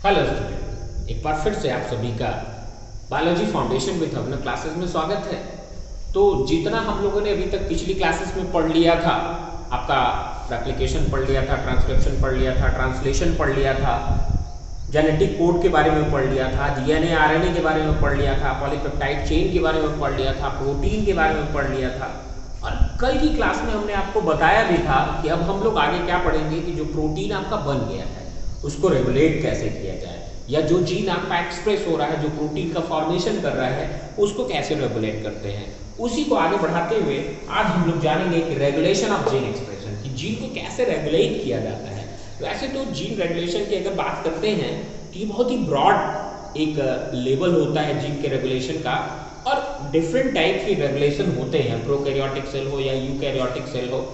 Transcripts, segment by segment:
Hello student, एक बार फिर से आप सभी का बायोलॉजी फाउंडेशन विद अपने क्लासेस में स्वागत है। तो जितना हम लोगों ने अभी तक पिछली क्लासेस में पढ़ लिया था, आपका रेप्लिकेशन पढ़ लिया था, ट्रांसक्रिप्शन पढ़ लिया था, ट्रांसलेशन पढ़ लिया था, जेनेटिक कोड के बारे में पढ़ लिया था, डीएनए आरएनए के बारे में पढ़ लिया था, पॉलीपेप्टाइड चेन के बारे में पढ़ लिया था, प्रोटीन के बारे में पढ़ लिया था। और कल की क्लास में हमने आपको बताया भी था कि अब हम लोग आगे क्या पढ़ेंगे कि जो प्रोटीन आपका बन गया है उसको रेगुलेट कैसे किया जाए, या जो जीन आपका एक्सप्रेस हो रहा है, जो प्रोटीन का फॉर्मेशन कर रहा है, उसको कैसे रेगुलेट करते हैं। उसी को आगे बढ़ाते हुए आज हम लोग जानेंगे कि रेगुलेशन ऑफ जीन एक्सप्रेशन, कि जीन को कैसे रेगुलेट किया जाता है। वैसे तो जीन रेगुलेशन की अगर बात करते हैं तो ये बहुत ही ब्रॉड एक लेवल होता है जीन के रेगुलेशन का, और डिफरेंट टाइप के रेगुलेशन होते हैं, प्रोकैरियोटिक सेल हो या यूकैरियोटिक सेल हो,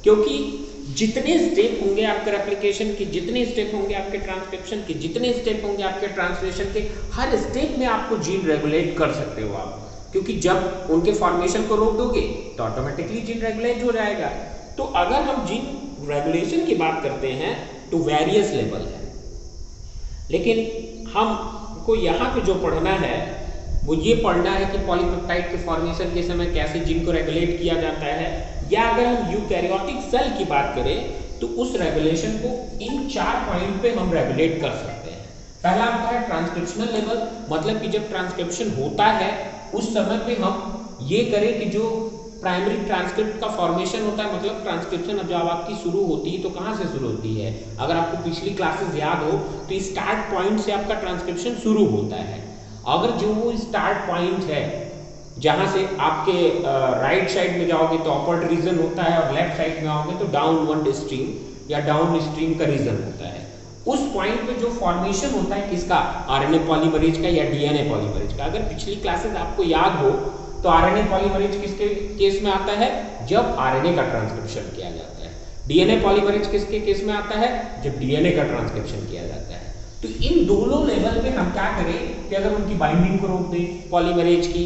क्योंकि जितने स्टेप होंगे आपके रेप्लिकेशन के, जितने स्टेप होंगे आपके ट्रांसक्रिप्शन के, जितने स्टेप होंगे आपके ट्रांसलेशन के, हर स्टेप में आपको जीन रेगुलेट कर सकते हो आप, क्योंकि जब उनके फॉर्मेशन को रोक दोगे तो ऑटोमेटिकली जीन रेगुलेट हो जाएगा। तो अगर हम जीन रेगुलेशन की बात करते हैं तो वेरियस लेवल है, लेकिन हमको यहाँ पे जो पढ़ना है वो ये पढ़ना है कि पॉलीपेप्टाइड के फॉर्मेशन के समय कैसे जीन को रेगुलेट किया जाता है, या अगर हम यूकैरियोटिक सेल की बात करें तो उस रेगुलेशन को इन 4 पॉइंट पे हम रेगुलेट कर सकते हैं। पहला आपका है ट्रांसक्रिप्शनल लेवल, मतलब कि जब ट्रांसक्रिप्शन होता है उस समय पे हम ये करें कि जो प्राइमरी ट्रांसक्रिप्ट का फॉर्मेशन होता है, मतलब ट्रांसक्रिप्शन जब आपकी शुरू होती है तो कहाँ से शुरू होती है, अगर आपको पिछली क्लासेस याद हो तो स्टार्ट पॉइंट से आपका ट्रांसक्रिप्शन शुरू होता है। अगर जो वो स्टार्ट पॉइंट है जहां से आपके राइट साइड में जाओगे तो अपवर्ड रीजन होता है, और लेफ्ट साइड में आओगे तो डाउनवर्ड स्ट्रीम या डाउन स्ट्रीम का रीजन होता है। उस पॉइंट पे जो फॉर्मेशन होता है किसका, आरएनए पॉलीमरेज का या डीएनए पॉलीमरेज का। अगर पिछली क्लासेस आपको याद हो तो आरएनए पॉलीमरेज किसके केस में आता है, जब आरएनए का ट्रांसक्रिप्शन किया जाता है। डीएनए पॉलीमरेज किसके केस में आता है, जब डीएनए का ट्रांसक्रिप्शन किया जाता है। तो इन दोनों लेवल पे हम क्या करें कि अगर उनकी बाइंडिंग को रोक दें पॉलीमरेज की,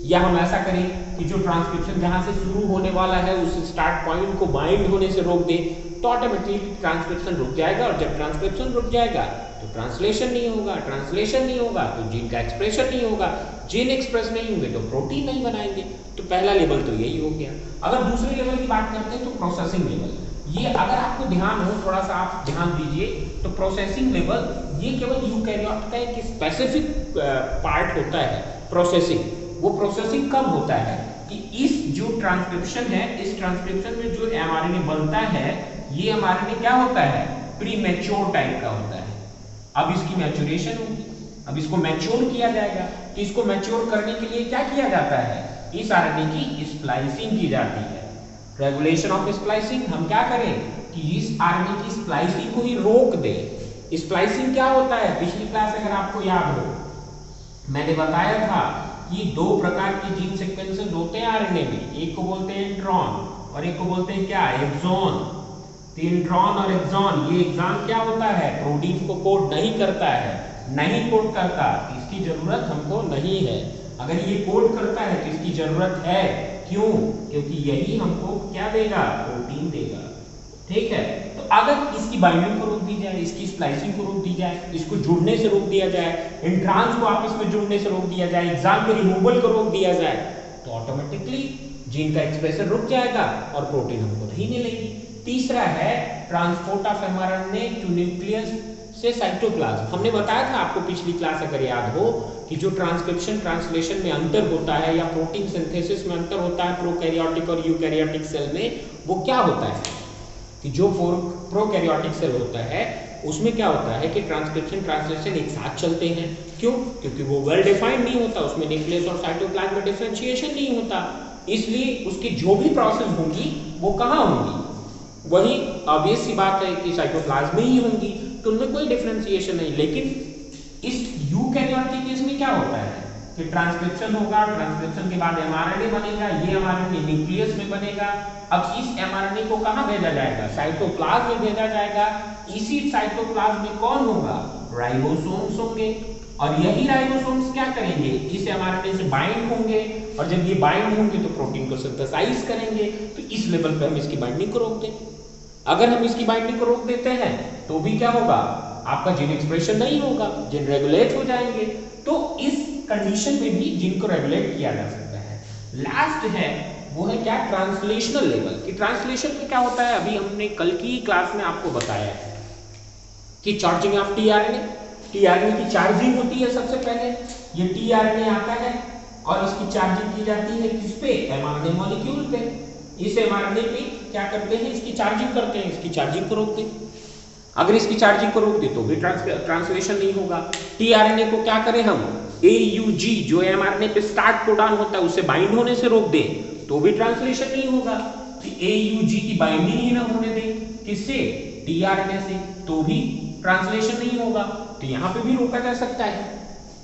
या हम ऐसा करें कि जो ट्रांसक्रिप्शन जहां से शुरू होने वाला है उस स्टार्ट पॉइंट को बाइंड होने से रोक दें, तो ऑटोमेटिकली ट्रांसक्रिप्शन रुक जाएगा, और जब ट्रांसक्रिप्शन रुक जाएगा तो ट्रांसलेशन नहीं होगा, ट्रांसलेशन नहीं होगा तो जीन का एक्सप्रेशन नहीं होगा, जीन एक्सप्रेस नहीं होंगे तो प्रोटीन नहीं बनाएंगे। तो पहला लेवल तो यही हो गया। अगर दूसरे लेवल की बात करते हैं तो प्रोसेसिंग लेवल, ये अगर आपको ध्यान हो, थोड़ा सा आप ध्यान दीजिए, तो प्रोसेसिंग लेवल ये केवल यूकैरियोट का एक स्पेसिफिक पार्ट होता है प्रोसेसिंग। वो प्रोसेसिंग कब होता है कि इस जो ट्रांसक्रिप्शन है, इस ट्रांसक्रिप्शन में जो एमआरएनए बनता है, ये एमआरएनए क्या होता है, प्रीमैच्योर टाइप का होता है। अब इसकी मैच्योरेशन होगी, अब इसको मैच्योर किया जाएगा। तो इसको मैच्योर करने के लिए क्या किया जाता है, इस आरएनए की स्प्लाइसिंग की जाती है। रेगुलेशन ऑफ स्प्लाइसिंग, हम क्या करें कि इस आरएनए की स्प्लाइसिंग को ही रोक दें। स्प्लाइसिंग क्या होता है, पिछली क्लास अगर आपको याद हो मैंने बताया था कि 2 प्रकार के जीन सीक्वेंसेस होते हैं आरएनए में, एक को बोलते हैं इंट्रॉन और एक को बोलते हैं क्या, एक्सॉन। तो इंट्रॉन और एक्सॉन, ये एक्सॉन क्या होता है, प्रोटीन को कोड नहीं करता है, नहीं कोड करता, इसकी जरूरत हमको नहीं है। अगर ये कोड करता है तो इसकी जरूरत है, क्यों, क्योंकि यही हमको क्या देगा, प्रोटीन देगा। ठीक है, तो अगर इसकी बाइंडिंग को रोक दी जाए, इसकी स्प्लाइसिंग को रोक दी जाए, इसको जुड़ने से रोक दिया जाए, इंट्रांस को आपस में जुड़ने से रोक दिया जाए, एग्जाम के रिमूवल को रोक दिया जाए, तो ऑटोमेटिकली जीन का एक्सप्रेशन रुक जाएगा और प्रोटीन हमको नहीं मिलेगी। तीसरा है transport of mRNA to nucleus से साइटोप्लाज्म। हमने बताया था आपको पिछली क्लास अगर याद हो कि जो ट्रांसक्रिप्शन ट्रांसलेशन में अंतर होता है या प्रोटीन सिंथेसिस में अंतर होता है प्रोकैरियोटिक और यूकैरियोटिक सेल में, वो क्या होता है कि जो प्रोकैरियोटिक सेल होता है उसमें क्या होता है कि ट्रांसक्रिप्शन ट्रांसलेशन एक साथ चलते हैं। क्यों, क्योंकि वो वेल डिफाइंड नहीं होता, उसमें न्यूक्लियस और साइटोप्लाज्म में डिफरेंशिएशन नहीं होता, इसलिए उसकी जो भी प्रोसेस होंगी वो कहाँ होंगी, वही ऑब्वियस सी बात है कि साइटोप्लाज्म में ही होंगी, तो उनमें कोई डिफरेंशिएशन नहीं। लेकिन इस यूकैरियोट के केस में क्या होता है कि ट्रांसक्रिप्शन होगा, ट्रांसक्रिप्शन के बाद एमआरएनए बनेगा, ये एमआरएनए न्यूक्लियस में बनेगा। अब इस एमआरएनए को कहाँ भेजा जाएगा, साइटोप्लाज्म में भेजा जाएगा। इसी साइटोप्लाज्म में कौन होगा, राइबोसोम्स होंगे, और यही राइबोसोम्स क्या करेंगे, इस एमआरएनए से बाइंड होंगे, और जब ये बाइंड होंगे तो प्रोटीन को सिंथेसाइज करेंगे। तो इस लेवल पे हम इसकी बाइंडिंग को रोक दें। अगर हम इसकी बाइंडिंग को रोक देते हैं तो भी क्या होगा, आपका जीन एक्सप्रेशन नहीं होगा, जीन रेगुलेट हो जाएंगे। तो इस कंडीशन में भी जीन को रेगुलेट किया जा सकता है। लास्ट है वो है क्या, ट्रांसलेशनल लेवल। कि ट्रांसलेशन में क्या होता है, अभी हमने कल की क्लास में आपको बताया है कि चार्जिंग ऑफ टीआरएनए, टीआरएनए की चार्जिंग होती है। सबसे पहले ये टीआरएनए आता है और इसकी चार्जिंग की जाती है किस पे, एमआरएनए मॉलिक्यूल पे। इस एमआरएनए पे क्या करते हैं, इसकी चार्जिंग करते हैं, इसकी चार्जिंग को रोक दें। अगर इसकी चार्जिंग को रोक दे तो भी ट्रांसलेशन नहीं होगा। टीआरएनए को क्या करें हम, AUG जो एमआरएनए पे स्टार्ट कोडॉन होता है उसे बाइंड होने से रोक दें तो भी ट्रांसलेशन नहीं होगा। AUG की बाइंडिंग ही ना होने दें किससे, टीआरएनए से, तो भी ट्रांसलेशन नहीं होगा। तो यहाँ पे भी रोका जा सकता है,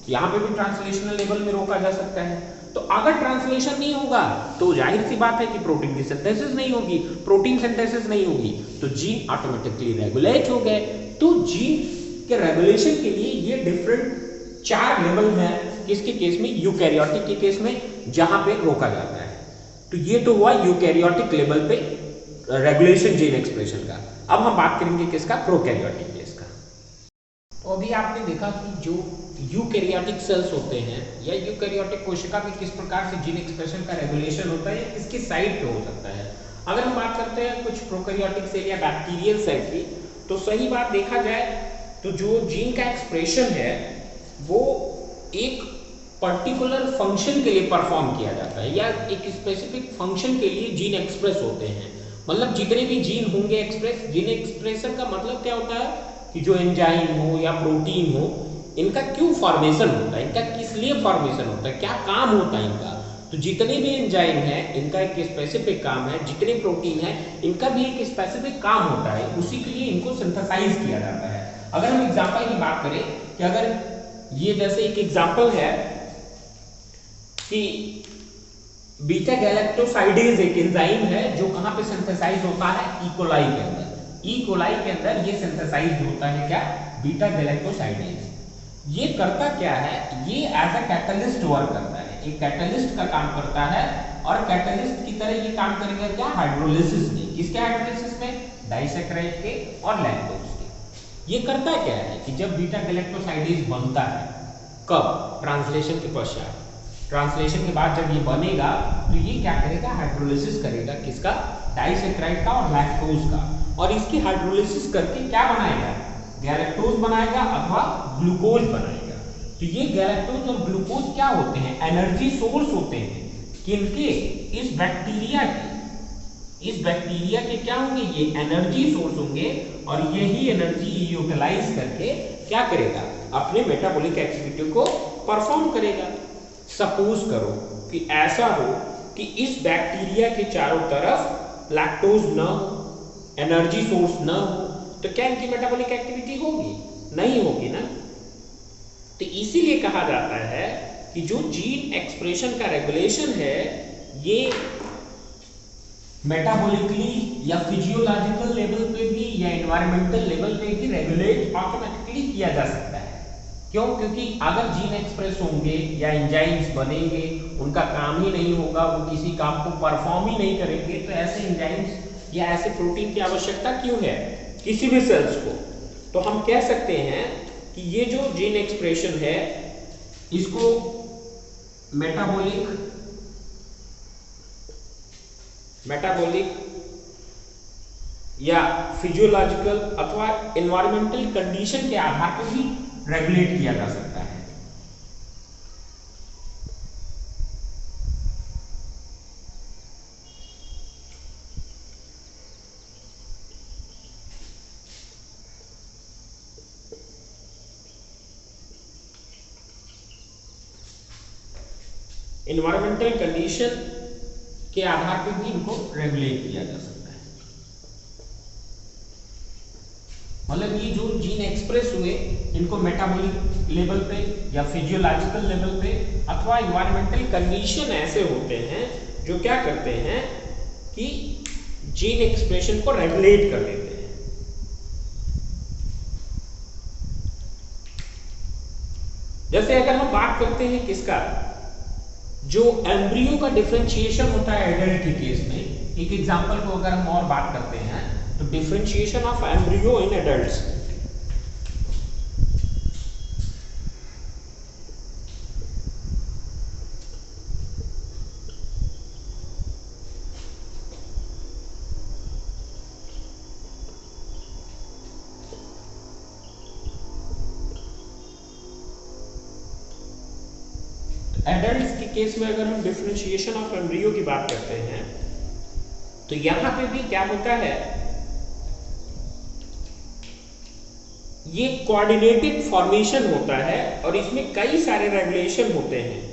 यहाँ पे भी ट्रांसलेशनल लेवल में रोका जा सकता है। तो अगर ट्रांसलेशन नहीं होगा तो जाहिर सी बात है कि प्रोटीन की सिंथेसिस नहीं होगी, प्रोटीन सिंथेसिस नहीं होगी तो जीन ऑटोमेटिकली रेगुलेट हो गए। तो जीन के रेगुलेशन के लिए ये डिफरेंट 4 लेवल है किसके केस में, यूकैरियोटिक के केस में, जहां पे रोका जाता है। तो ये तो हुआ यूकैरियोटिक लेवल पे रेगुलेशन जीन एक्सप्रेशन का। अब हम बात करेंगे किसका, प्रोकैरियोटिक केस का। तो अभी आपने देखा कि जो यूकैरियोटिक सेल्स होते हैं या यूकैरियोटिक कोशिका में किस प्रकार से जीन एक्सप्रेशन का रेगुलेशन होता है, किसकी साइड पे हो सकता है। अगर हम बात करते हैं कुछ प्रोकैरियोटिक सेल या बैक्टीरियल सेल की, तो सही बात देखा जाए तो जो जीन का एक्सप्रेशन है वो एक पर्टिकुलर फंक्शन के लिए परफॉर्म किया जाता है या एक स्पेसिफिक फंक्शन के लिए जीन एक्सप्रेस होते हैं। मतलब जितने भी जीन होंगे एक्सप्रेस, जीन एक्सप्रेशन का मतलब क्या होता है कि जो एंजाइम हो या प्रोटीन हो, इनका क्यों फॉर्मेशन होता है, इनका किस लिए फॉर्मेशन होता है, क्या काम होता है इनका। तो जितने भी एंजाइम है इनका एक स्पेसिफिक काम है, जितने प्रोटीन है इनका भी एक स्पेसिफिक काम होता है, उसी के लिए इनको सिंथेसाइज किया जाता है। अगर हम एग्जांपल की बात करें कि अगर ये जैसे एक एग्जांपल है कि बीटा गैलेक्टोसाइडेज एक एंजाइम है जो कहां पे सिंथेसाइज होता है, इकोलाई के अंदर। इकोलाई के अंदर ये सिंथेसाइज होता है क्या, बीटा गैलेक्टोसाइडेज। ये करता क्या है, ये एज अ कैटलिस्ट वर्क करता है, एक कैटलिस्ट का काम करता है। और कैटलिस्ट की तरह ये काम करेगा क्या, हाइड्रोलिसिस में। किसके हाइड्रोलिसिस में, डाइसैकेराइड के और लैक्टोज के। ये करता क्या है कि जब बीटा गैलेक्टोसाइडेज बनता है, कब, ट्रांसलेशन के पश्चात। ट्रांसलेशन के बाद जब ये बनेगा तो ये क्या करेगा, हाइड्रोलिसिस करेगा किसका, डाइसैकेराइड का और लैक्टोज का। और इसकी हाइड्रोलिसिस करके क्या बनाएगा, गैलेक्टोज बनाएगा अथवा ग्लूकोज बनाएगा। तो ये गैलेक्टोज और ग्लूकोज क्या होते हैं, एनर्जी सोर्स होते हैं। किनके, इस बैक्टीरिया के। इस बैक्टीरिया के क्या होंगे, ये एनर्जी सोर्स होंगे। और यही एनर्जी यूटिलाइज करके क्या करेगा, अपने मेटाबॉलिक एक्टिविटी को परफॉर्म करेगा। सपोज करो कि ऐसा हो कि इस बैक्टीरिया के चारों तरफ लैक्टोज न हो, एनर्जी सोर्स न हो, तो क्या इनकी मेटाबॉलिक एक्टिविटी होगी, नहीं होगी ना। तो इसीलिए कहा जाता है कि जो जीन एक्सप्रेशन का रेगुलेशन है ये मेटाबॉलिकली या फिजियोलॉजिकल लेवल पे भी या एनवायरमेंटल लेवल पे भी रेगुलेट ऑटोमेटिकली किया जा सकता है। क्यों, क्योंकि अगर जीन एक्सप्रेस होंगे या एंजाइम्स बनेंगे, उनका काम ही नहीं होगा, वो किसी काम को परफॉर्म ही नहीं करेंगे, तो ऐसे एंजाइम्स या ऐसे प्रोटीन की आवश्यकता क्यों है किसी भी सेल्स को। तो हम कह सकते हैं कि ये जो जीन एक्सप्रेशन है इसको मेटाबॉलिक या फिजियोलॉजिकल अथवा एनवायरमेंटल कंडीशन के आधार पर भी रेगुलेट किया जा सकता है। एनवायरमेंटल कंडीशन के आधार पर भी इनको रेगुलेट किया जा सकता है। मतलब ये जो जीन एक्सप्रेस हुए इनको मेटाबॉलिक लेवल पे या फिजियोलॉजिकल लेवल पे अथवा एनवायरमेंटल कंडीशन ऐसे होते हैं जो क्या करते हैं कि जीन एक्सप्रेशन को रेगुलेट कर देते हैं। जैसे अगर हम बात करते हैं किसका, जो एम्ब्रियो का डिफरेंशिएशन होता है एडल्ट के केस में, एक एग्जांपल को अगर हम और बात करते हैं तो differentiation of embryo in adults. Adults के केस में अगर हम डिफरेंशिएशन ऑफ एम्ब्रियो की बात करते हैं तो यहां पे भी क्या होता है, ये कोऑर्डिनेटेड फॉर्मेशन होता है और इसमें कई सारे रेगुलेशन होते हैं।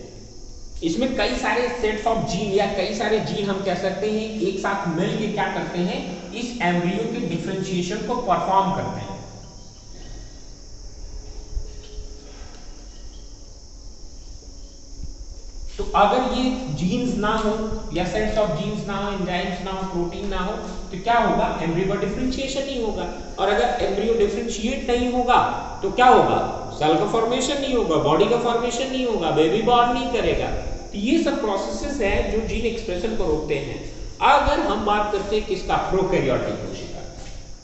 इसमें कई सारे सेट्स ऑफ जीन या कई सारे जीन हम कह सकते हैं एक साथ मिल के क्या करते हैं, इस एम्ब्रियो के डिफरेंशिएशन को परफॉर्म करते हैं। तो अगर ये जीन्स ना हो या सेट्स ऑफ जीन्स ना हो, एंजाइम्स ना हो, प्रोटीन ना हो, तो क्या होगा, एम्ब्रियो का डिफरेंशिएशन नहीं होगा। और अगर एम्ब्रियो डिफरेंशिएट नहीं होगा तो क्या होगा, सेल का फॉर्मेशन नहीं होगा, बॉडी का फॉर्मेशन नहीं होगा, बेबी बॉर्न नहीं करेगा। तो ये सब प्रोसेसेस हैं जो जीन एक्सप्रेशन को रोकते हैं। अगर हम बात करते हैं किसका, प्रोकैरियोटिक कोशिका,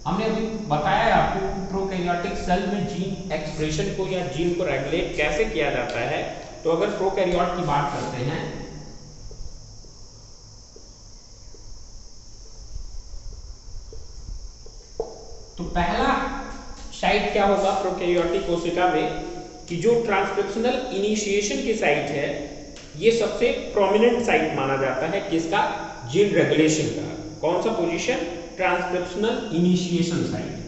हमने अभी बताया आपको प्रोकैरियोटिक सेल में जीन एक्सप्रेशन को या जीन को रेगुलेट कैसे किया जाता है। तो अगर प्रोकैरियोट की बात करते हैं तो पहला साइट क्या होगा प्रोकैरियोटिक कोशिका में, कि जो ट्रांसक्रिप्शनल इनिशिएशन की साइट है, ये सबसे प्रोमिनेंट साइट माना जाता है किसका, जीन रेगुलेशन का। कौन सा पोजीशन, ट्रांसक्रिप्शनल इनिशिएशन साइट।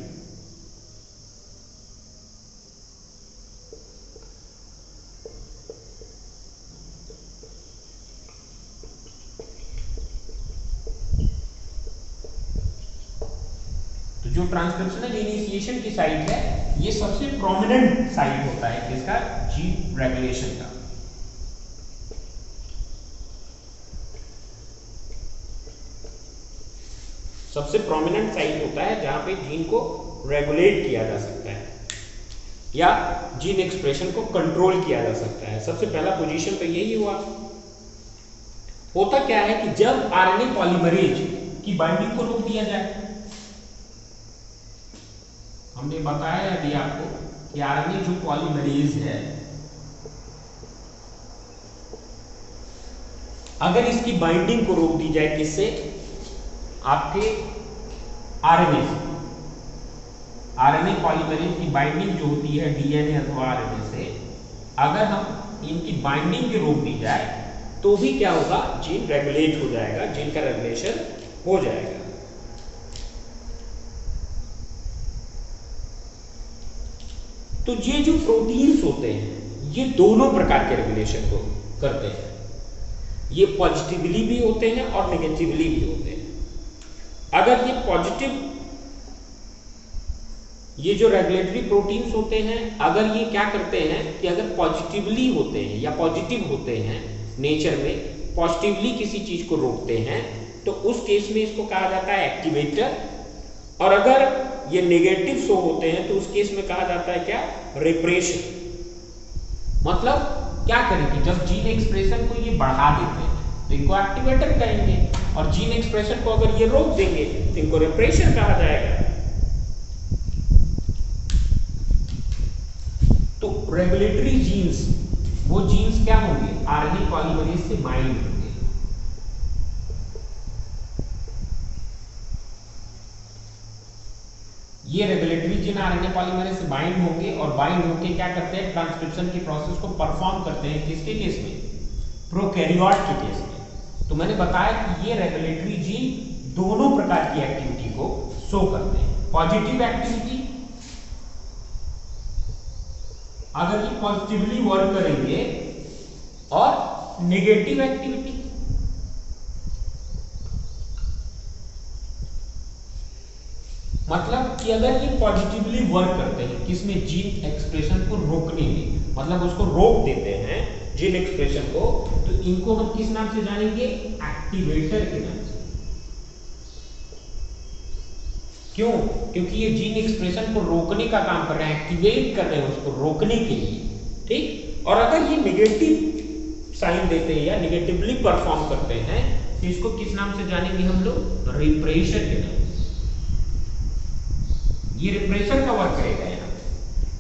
जो ट्रांसक्रिप्शनल इनिशिएशन की साइट है, ये सबसे प्रोमिनेंट साइट होता है किसका, जीन रेगुलेशन का। सबसे प्रोमिनेंट साइट होता है जहां पे जीन को रेगुलेट किया जा सकता है या जीन एक्सप्रेशन को कंट्रोल किया जा सकता है। सबसे पहला पोजीशन तो यही हुआ। होता क्या है कि जब आरएनए पॉलीमरेज की बाइंडिंग को रोक दिया जाए, हमने बताया अभी आपको कि आरएनए जो पॉलीमरेज है, अगर इसकी बाइंडिंग को रोक दी जाए किससे, आपके आरएनए से, आरएनए पॉलीमरेज की बाइंडिंग जो होती है डीएनए अथवा आरएनए से, अगर हम इनकी बाइंडिंग की रोक दी जाए तो भी क्या होगा, जीन रेगुलेट हो जाएगा, जीन का रेगुलेशन हो जाएगा। तो ये जो प्रोटीन्स होते हैं ये दोनों प्रकार के रेगुलेशन को करते हैं। ये पॉजिटिवली भी होते हैं और नेगेटिवली भी होते हैं। अगर ये पॉजिटिव, ये जो रेगुलेटरी प्रोटीन्स होते हैं, अगर ये क्या करते हैं कि अगर पॉजिटिवली होते हैं या पॉजिटिव होते हैं, नेचर में पॉजिटिवली किसी चीज को रोकते हैं, तो उस केस में इसको कहा जाता है एक्टिवेटर। और अगर ये नेगेटिव शो होते हैं तो उस केस में कहा जाता है क्या, रिप्रेशन। मतलब क्या करेंगे, जब जीन एक्सप्रेशन को ये बढ़ा देते हैं तो इनको एक्टिवेटर कहेंगे, और जीन एक्सप्रेशन को अगर ये रोक देंगे तो इनको रिप्रेशन कहा जाएगा। तो रेगुलेटरी जीन्स, वो जीन्स क्या होंगे, आरएनए पॉलीमरेज से बाइंड होंगे। ये रेगुलेटरी जीन आरएनए पॉलीमरेज से बाइंड होंगे और बाइंड होके क्या करते हैं, ट्रांसक्रिप्शन की प्रोसेस को परफॉर्म करते हैं। किसके केस में, प्रोकैरियोट के केस में। तो मैंने बताया कि ये रेगुलेटरी जीन दोनों प्रकार की एक्टिविटी को शो करते हैं। पॉजिटिव एक्टिविटी, अगर ये पॉजिटिवली वर्क करेंगे, और नेगेटिव एक्टिविटी, मतलब कि अगर ये पॉजिटिवली वर्क करते हैं किसमें, जीन एक्सप्रेशन को रोकने में, मतलब उसको रोक देते हैं जीन एक्सप्रेशन को, तो इनको हम किस नाम से जानेंगे, एक्टिवेटर के नाम से। क्यों, क्योंकि ये जीन एक्सप्रेशन को रोकने का काम कर रहे हैं, एक्टिवेट कर रहे हैं उसको रोकने के लिए, ठीक। और अगर ये नेगेटिव साइन देते हैं या नेगेटिवली परफॉर्म करते हैं तो इसको किस नाम से जानेंगे हम लोग, रिप्रेशन के नाम से। ये रिप्रेशन का वर्क करेगा यहाँ,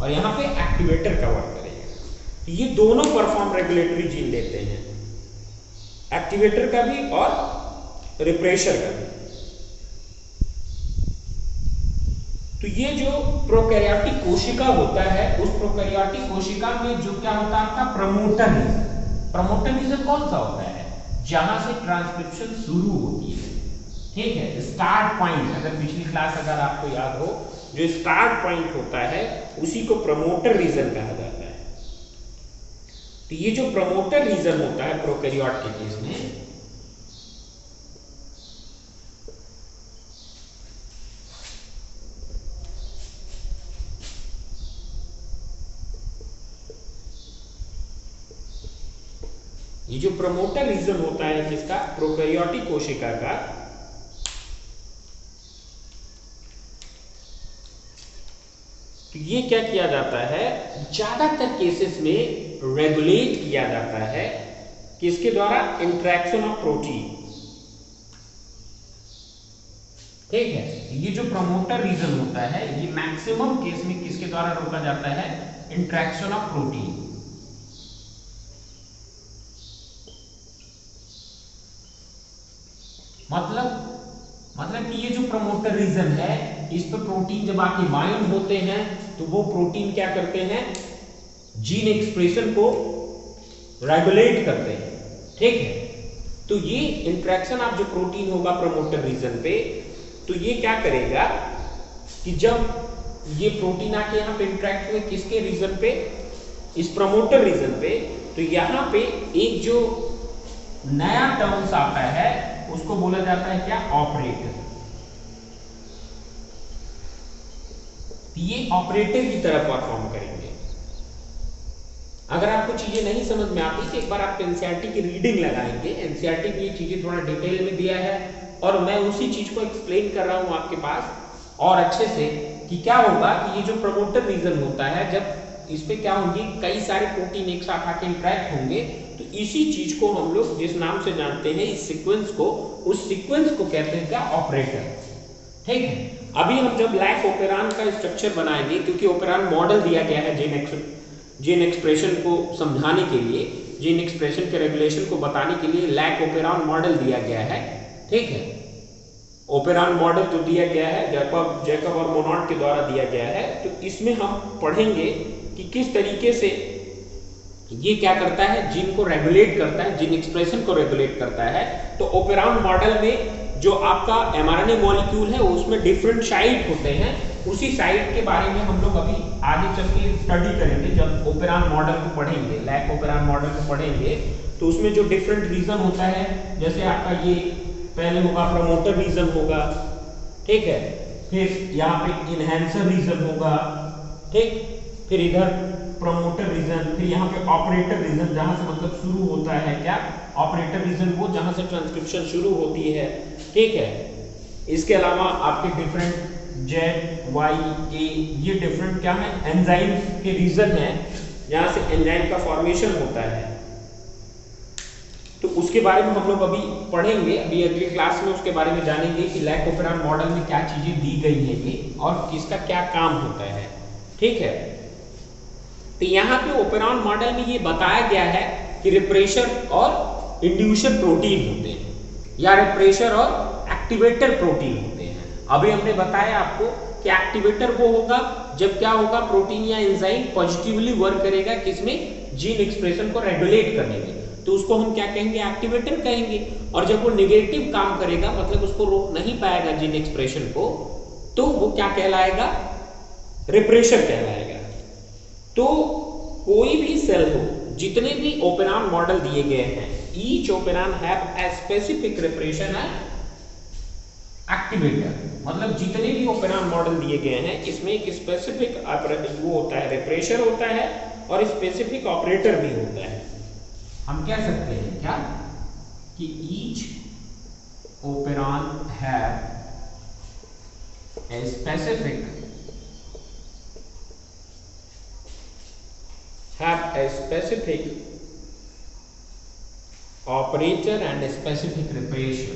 और यहाँ पे एक्टिवेटर का वर्क करेगा। ये दोनों परफॉर्म रेगुलेटरी जीन देते हैं, एक्टिवेटर का भी और रिप्रेशर का भी। तो ये जो प्रोकैरियोटिक कोशिका होता है, उस प्रोकैरियोटिक कोशिका में जो क्या होता है, आपका प्रमोटर है। प्रमोटर रीजन कौन सा होता है? जहां से ट्रांसक्रिप्शन शुरू होती है, ठीक है। स्टार्ट पॉइंट, अगर पिछली क्लास अगर आपको याद हो, जो स्टार्ट पॉइंट होता है उसी को प्रमोटर रीजन कहा जाता है। तो ये जो प्रमोटर रीजन होता है प्रोकैरियोट के केस में, ये जो प्रमोटर रीजन होता है किसका? प्रोकैरियोटिक कोशिका का, तो ये क्या किया जाता है? ज्यादातर केसेस में रेगुलेट किया जाता है किसके द्वारा? इंटरेक्शन ऑफ प्रोटीन, ठीक है। ये जो प्रमोटर रीजन होता है ये मैक्सिमम केस में किसके द्वारा रोका जाता है? Interaction of protein. मतलब कि ये जो प्रमोटर रीजन है इस पर प्रोटीन जब आके बाइंड होते हैं तो वो प्रोटीन क्या करते हैं? जीन एक्सप्रेशन को रेगुलेट करते हैं, ठीक है। तो ये इंटरेक्शन ऑफ जो प्रोटीन होगा प्रमोटर रीजन पे, तो ये क्या करेगा कि जब ये प्रोटीन आके यहाँ पे इंटरेक्ट हुए किसके रीजन पे? इस प्रमोटर रीजन पे, तो यहाँ पे एक जो नया टर्म्स आता है उसको बोला जाता है क्या? ऑपरेटर। ये ऑपरेटर की तरह परफॉर्म करेंगे। अगर आपको चीजें नहीं समझ में आती तो एक बार आप एनसीईआरटी की रीडिंग लगाएंगे। एनसीईआरटी में ये चीजें थोड़ा डिटेल में दिया है और मैं उसी चीज को एक्सप्लेन कर रहा हूं आपके पास और अच्छे से, कि क्या होगा कि ये जो प्रमोटर रीजन होता है जब इस पे क्या होंगी, कई सारे प्रोटीन एक साथ आके इंटरेक्ट होंगे, तो इसी चीज को हम लोग जिस नाम से जानते हैं इस सीक्वेंस को, उस सीक्वेंस को कहते हैं क्या? ऑपरेटर, ठीक है। अभी हम जब लैक ओपेरान का स्ट्रक्चर बनाएंगे, क्योंकि ओपेरान मॉडल दिया गया है जीन एक्सप्रेशन को समझाने के लिए, जीन एक्सप्रेशन के रेगुलेशन को बताने के लिए लैक ओपेरान मॉडल दिया गया है, ठीक है। ओपेरान मॉडल जो दिया गया है जैकब और मोनॉट के द्वारा दिया गया है, तो इसमें हम पढ़ेंगे कि किस तरीके से ये क्या करता है? जीन को रेगुलेट करता है, जीन एक्सप्रेशन को रेगुलेट करता है। तो ओपेरान मॉडल में जो आपका एमआरएनए मॉलिक्यूल है उसमें डिफरेंट साइट होते हैं, उसी साइट के बारे में हम लोग अभी आगे चल के स्टडी करेंगे। जब ओपेरान मॉडल को पढ़ेंगे, लैक ओपेरान मॉडल को पढ़ेंगे, तो उसमें जो डिफरेंट रीजन होता है, जैसे आपका ये पहले होगा प्रमोटर रीजन होगा, ठीक है, फिर यहाँ पे इनहेंसर रीजन होगा, ठीक, फिर इधर प्रमोटर रीजन, फिर यहाँ पे ऑपरेटर रीजन, जहां से मतलब शुरू होता है क्या? ऑपरेटर रीजन वो जहां से ट्रांसक्रिप्शन शुरू होती है, ठीक है। इसके अलावा आपके डिफरेंट जेड वाई ए, ये डिफरेंट क्या है? एंजाइम के रीजन है, जहां से एंजाइम का फॉर्मेशन होता है। तो उसके बारे में हम लोग अभी पढ़ेंगे, अभी अगली क्लास में उसके बारे में जानेंगे कि लैक ओपेरान मॉडल में क्या चीजें दी गई है ये और किसका क्या काम होता है, ठीक है। तो यहाँ पे ओपेरान मॉडल में ये बताया गया है कि रिप्रेशर और इंड्यूसर प्रोटीन होते हैं, या रिप्रेशर और एक्टिवेटर प्रोटीन होते हैं। अभी हमने बताया आपको कि एक्टिवेटर वो होगा जब क्या होगा? प्रोटीन या एंजाइम पॉजिटिवली वर्क करेगा किसमें? जीन एक्सप्रेशन को रेगुलेट करने में, तो उसको हम क्या कहेंगे? एक्टिवेटर कहेंगे। और जब वो नेगेटिव काम करेगा, मतलब उसको रोक नहीं पाएगा जीन एक्सप्रेशन को, तो वो क्या कहलाएगा? रिप्रेशर कहलाएगा। तो कोई भी सेल हो, जितने भी ओपेरान मॉडल दिए गए हैं, each operon have a specific repression and activator, मतलब जितने भी ओपेरान मॉडल दिए गए हैं इसमें एक स्पेसिफिक वो होता है, रिप्रेशर होता है और स्पेसिफिक ऑपरेटर भी होता है। हम कह सकते हैं क्या कि each operon have a specific operator and a specific reparation.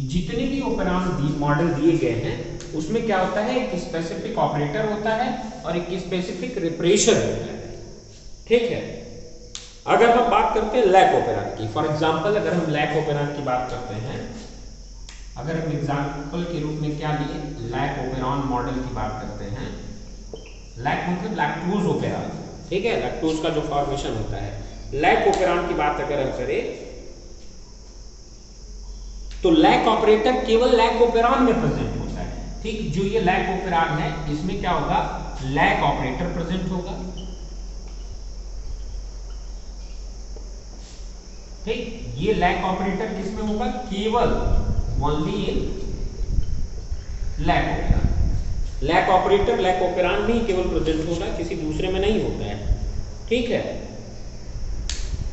जितने भी ओपेरान मॉडल दिए गए हैं उसमें क्या होता है? एक स्पेसिफिक ऑपरेटर होता है और एक स्पेसिफिक रिप्रेशर होता है, ठीक है। अगर हम बात करते हैं लैक ऑपेरांड की, फॉर एग्जांपल अगर हम लैक ऑपेरांड की बात करते हैं, अगर हम एग्जांपल के रूप में क्या लिए, लैक ऑपेरांड मॉडल की बात करते हैं। लैक मतलब लैक्टोज ऑपेरांड, ठीक है, लैक्टोज का जो फॉर्मेशन होता है। लैक ऑपेरांड की बात अगर हम करें तो लैक ऑपरेटर केवल लैक ऑपेरांड में प्रेजेंट होता है, ठीक। जो ये लैक ऑपेरांड है इसमें क्या होगा, लैक ऑपरेटर प्रेजेंट होगा, ठीक। ये लैक ऑपरेटर किसमें होगा, केवल only in lack operand. Lack operator lack operand में ही केवल प्रेजेंट होगा, किसी दूसरे में नहीं होता है, ठीक है।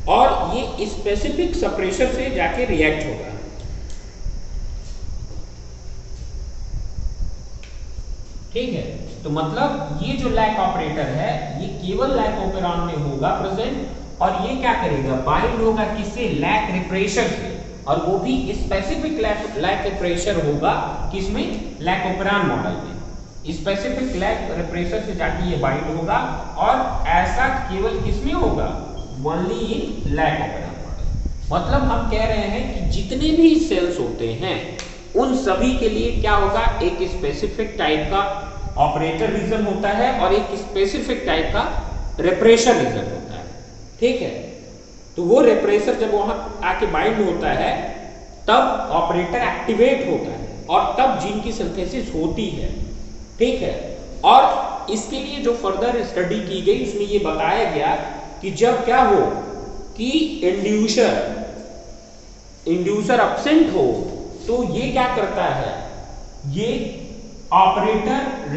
और ये स्पेसिफिक सप्रेशर से जाके रिएक्ट होगा, ठीक है। तो मतलब ये जो लैक ऑपरेटर है ये केवल लैक ऑपेरांड में होगा प्रेजेंट, और ये क्या करेगा, बाइंड होगा किससे, लैक रिप्रेशर से, और वो भी स्पेसिफिक लैक रिप्रेशर होगा किसमें, लैक ऑपेरांड मॉडल में। स्पेसिफिक लैक रिप्रेशर से जाके ये बाइंड होगा, और ऐसा केवल किसमें होगा, ओनली इन लैक ऑपेरांड मॉडल। मतलब हम कह रहे हैं कि जितने भी सेल्स होते हैं उन सभी के लिए क्या होगा, एक स्पेसिफिक टाइप का ऑपरेटर रीजन होता है और एक स्पेसिफिक टाइप का रिप्रेशर रीजन होता है, ठीक है। तो वो रिप्रेशर जब वहां आके बाइंड होता है तब ऑपरेटर एक्टिवेट होता है और तब जीन की सिंथेसिस होती है, ठीक है। और इसके लिए जो फर्दर स्टडी की गई उसमें ये बताया गया कि जब क्या हो कि इंड्यूसर एब्सेंट हो तो ये क्या करता है, ये ऑपरेटर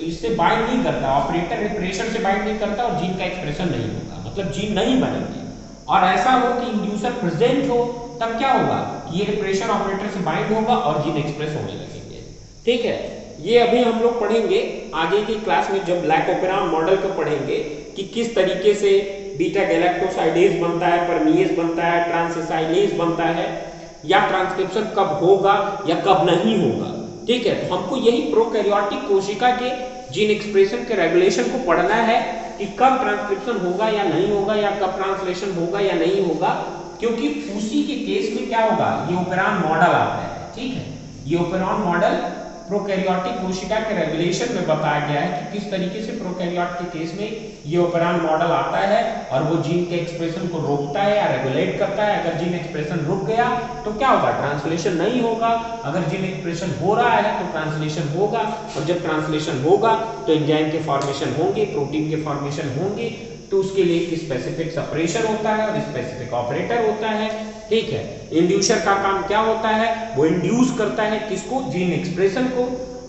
इससे बाइंड नहीं करता, ऑपरेटर रिप्रेशर से बाइंड नहीं करता और जीन का एक्सप्रेशन नहीं होगा, मतलब जीन नहीं बनेंगे। और ऐसा हो कि इंड्यूसर प्रेजेंट हो तब क्या होगा, ये रिप्रेशर ऑपरेटर से बाइंड होगा और जीन एक्सप्रेस होने लगेंगे, ठीक है। ये अभी हम लोग पढ़ेंगे आगे की क्लास में, जब लैक ऑपेरांड मॉडल को पढ़ेंगे कि किस तरीके से बीटा गैलेक्टोसाइडेज बनता है, परमीएज बनता है, ट्रांसएसाइलेज बनता है, या ट्रांसक्रिप्शन कब होगा या कब नहीं होगा, ठीक है। तो हमको यही प्रोकैरियोटिक कोशिका के जीन एक्सप्रेशन के रेगुलेशन को पढ़ना है कि कब ट्रांसक्रिप्शन होगा या नहीं होगा, या कब ट्रांसलेशन होगा या नहीं होगा, क्योंकि उसी के केस में क्या होगा, ये ऑपेरांड मॉडल आता है, ठीक है। ये ऑपेरांड मॉडल प्रोकैरियोटिक कोशिका के रेगुलेशन में बताया गया है कि किस तरीके से प्रोकैरियोट के केस में ये ऑपेरांड मॉडल आता है और वो जीन के एक्सप्रेशन को रोकता है या रेगुलेट करता है। अगर जीन एक्सप्रेशन रुक गया तो क्या होगा, ट्रांसलेशन नहीं होगा। अगर जीन एक्सप्रेशन हो रहा है तो ट्रांसलेशन होगा, और जब ट्रांसलेशन होगा तो एंजाइम के फॉर्मेशन होंगे, प्रोटीन के फॉर्मेशन होंगे। तो उसके लिए एक स्पेसिफिक सप्रेशर होता है और स्पेसिफिक ऑपरेटर होता है, ठीक है। इंड्यूसर का काम क्या होता है, वो इंड्यूस करता है किसको, जीन एक्सप्रेशन को।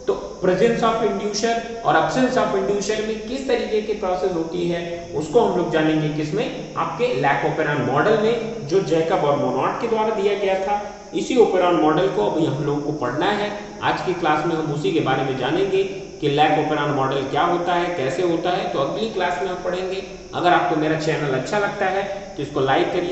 तो प्रेजेंस ऑफ इंड्यूसर और एब्सेंस ऑफ इंड्यूसर में किस तरीके की प्रोसेस होती है उसको हम लोग जानेंगे किसमें, आपके लैक ऑपेरांड मॉडल में, जो जैकब और मोनोट के द्वारा दिया गया था। इसी ऑपेरांड मॉडल को अभी हम लोग को पढ़ना है। आज की क्लास में हम उसी के बारे में जानेंगे कि लैक ऑपेरांड मॉडल क्या होता है, कैसे होता है। तो अगली क्लास में हम पढ़ेंगे। अगर आपको मेरा चैनल अच्छा लगता है तो इसको लाइक करिए।